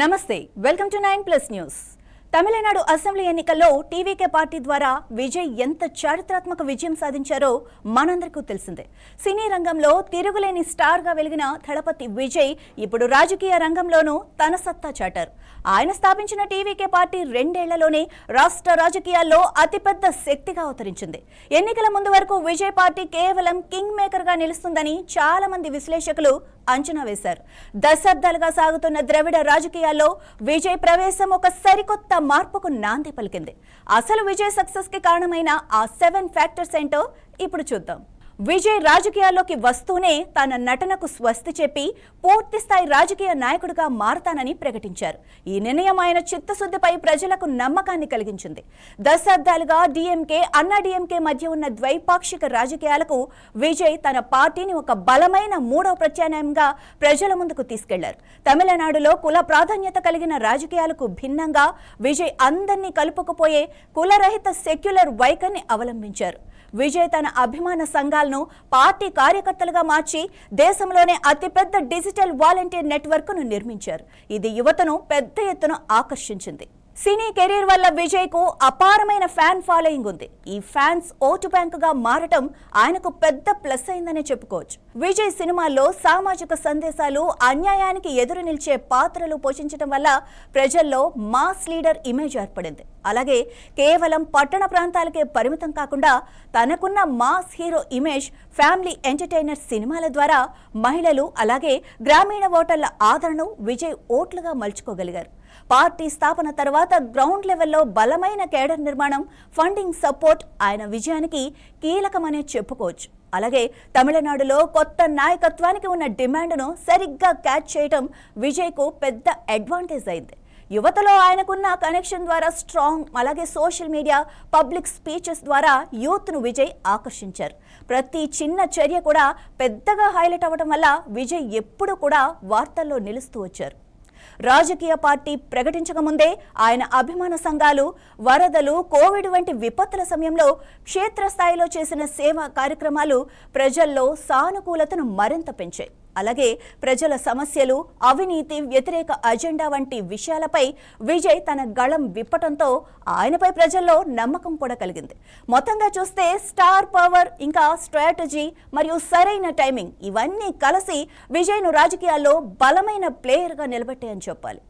నమస్తే welcome to 9+ news. Tamil Nadu assembly ఎన్నికల్లో TVK party ద్వారా విజయ్ ఎంత చారిత్రాత్మక విజయం సాధించారో మనందరికీ తెలిసిందే। సినీ రంగంలో తిరుగులేని స్టార్ గా వెలిగిన దళపతి విజయ్ ఇప్పుడు రాజకీయ రంగంలోనూ తన సత్తా చాటారు। ఆయన స్థాపించిన టీవీకే పార్టీ 2 ఏళ్లలోనే రాష్ట్ర రాజకీయాల్లో అతిపెద్ద శక్తిగా అవతరించింది। ఎన్నికల ముందు వరకు విజయ్ పార్టీ కేవలం కింగ్ మేకర్ గా నిలుస్తుందని చాలా మంది విశ్లేషకులు అంచనా వేశారు। దశాబ్దాలుగా సాగుతున్న ద్రవిడ రాజకీయాల్లో విజయ్ ప్రవేశం ఒక సరికొత్త మార్పుకు నాంది పలికింది। అసలు విజయ్ సక్సెస్ కి కారణమైన ఆ 7 ఫ్యాక్టర్స్ ఏంటో ఇప్పుడు చూద్దాం। విజయ్ రాజకీయాల్లోకి వస్తూనే తన నటనకు స్వస్తి చెప్పి పూర్తి స్థాయి రాజకీయ నాయకుడిగా మారతానని ప్రకటించారు। ఈ నిర్ణయం ఆయన చిత్తశుద్ధిపై ప్రజలకు నమ్మకాన్ని కలిగించింది। దశాబ్దాలుగా డీఎంకే అన్నా డీఎంకే మధ్య ఉన్న ద్వైపాక్షిక రాజకీయాలకు విజయ్ తన పార్టీని ఒక బలమైన మూడవ ప్రత్యామ్నాయంగా ప్రజల ముందుకు తీసుకెళ్లారు। తమిళనాడులో కుల ప్రాధాన్యత కలిగిన రాజకీయాలకు భిన్నంగా విజయ్ అందరినీ కలుపుకుపోయే కులరహిత సెక్యులర్ వైఖరిని అవలంబించారు। విజయ్ తన అభిమాన సంఘాలను పార్టీ కార్యకర్తలుగా మార్చి దేశంలోనే అతిపెద్ద డిజిటల్ వాలంటీర్ నెట్వర్క్ను నిర్మించారు। ఇది యువతను పెద్ద ఎత్తున ఆకర్షించింది। సినీ కెరీర్ వల్ల విజయ్ కు అపారమైన ఫ్యాన్ ఫాలోయింగ్ ఉంది। ఈ ఫ్యాన్స్ ఓటు బ్యాంక్ గా మారటం ఆయనకు పెద్ద ప్లస్ అయిందనే చెప్పుకోవచ్చు। విజయ్ సినిమాల్లో సామాజిక సందేశాలు, అన్యాయానికి ఎదురు నిలిచే పాత్రలు పోషించడం వల్ల ప్రజల్లో మాస్ లీడర్ ఇమేజ్ ఏర్పడింది। అలాగే కేవలం పట్టణ ప్రాంతాలకే పరిమితం కాకుండా తనకున్న mass hero image family entertainer సినిమాల ద్వారా మహిళలు అలాగే గ్రామీణ ఓటర్ల ఆదరణను విజయ్ ఓట్లుగా మలుచుకోగలిగారు। పార్టీ స్థాపన తర్వాత గ్రౌండ్ లెవెల్లో బలమైన కేడర్ నిర్మాణం, ఫండింగ్ సపోర్ట్ ఆయన విజయానికి కీలకమనే చెప్పుకోవచ్చు। అలాగే తమిళనాడులో కొత్త నాయకత్వానికి ఉన్న డిమాండ్ను సరిగ్గా క్యాచ్ చేయడం విజయ్కు పెద్ద అడ్వాంటేజ్ అయింది। యువతలో ఆయనకున్న కనెక్షన్ ద్వారా స్ట్రాంగ్, అలాగే సోషల్ మీడియా, పబ్లిక్ స్పీచెస్ ద్వారా యూత్ను విజయ్ ఆకర్షించారు। ప్రతి చిన్న చర్య కూడా పెద్దగా హైలైట్ అవ్వడం వల్ల విజయ్ ఎప్పుడూ కూడా వార్తల్లో నిలుస్తూ వచ్చారు। రాజకీయ పార్టీ ప్రకటించక ముందే ఆయన అభిమాన సంఘాలు వరదలు, కోవిడ్ వంటి విపత్తుల సమయంలో క్షేత్రస్థాయిలో చేసిన సేవా కార్యక్రమాలు ప్రజల్లో సానుకూలతను మరింత పెంచాయి। అలాగే ప్రజల సమస్యలు, అవినీతి వ్యతిరేక అజెండా వంటి విషయాలపై విజయ్ తన గళం విప్పటంతో ఆయనపై ప్రజల్లో నమ్మకం కూడా కలిగింది। మొత్తంగా చూస్తే స్టార్ పవర్, ఇంకా స్ట్రాటజీ మరియు సరైన టైమింగ్ ఇవన్నీ కలిసి విజయ్ను రాజకీయాల్లో బలమైన ప్లేయర్గా నిలబెట్టాయని చెప్పాలి।